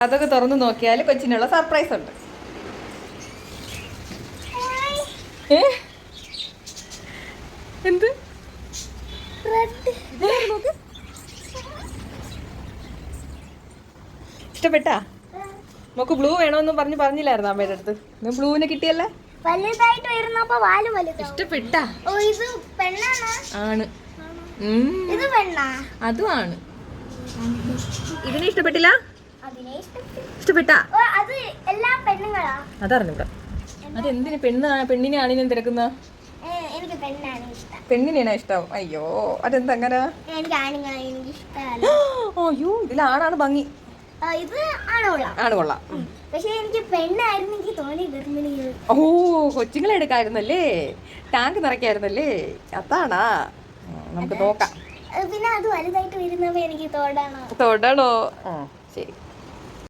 അതൊക്കെ തുറന്നു നോക്കിയാൽ കൊച്ചിനുള്ള സർപ്രൈസ് ഉണ്ട്. എന്ത് ഇഷ്ടപ്പെട്ടാ? നമുക്ക് ബ്ലൂ വേണമെന്ന് പറഞ്ഞില്ലായിരുന്നു അമ്മയുടെ അടുത്ത്? ബ്ലൂവിനെ കിട്ടിയല്ലേ? ഇഷ്ടപ്പെട്ടാ? ആണ്. അതും ആണ്. ഇതിനെ ഇഷ്ടപ്പെട്ടില്ല? ഇഷ്ടപ്പെട്ടാ? അതറിഞ്ഞൂടാ. അതെന്തിനു പെണ്ണിനെ ആണിനും തിരക്കുന്ന? പെണ്ണിനെയാണോ ഇഷ്ടം? അയ്യോ, അതെന്താ അങ്ങനെ? അയ്യോ, ഇതിലാണാണ് ഭംഗി. ആണ് കൊള്ളാം. ഓ, കൊച്ചുങ്ങളെ എടുക്കായിരുന്നല്ലേ? ടാങ്ക് നിറയ്ക്കായിരുന്നല്ലേ? അതാണാ? നമുക്ക് നോക്കാം. പിന്നെ അത് വലുതായിട്ട് വരുന്നപ്പോ എനിക്ക് തൊടണോ? തൊടണോ? ശരി.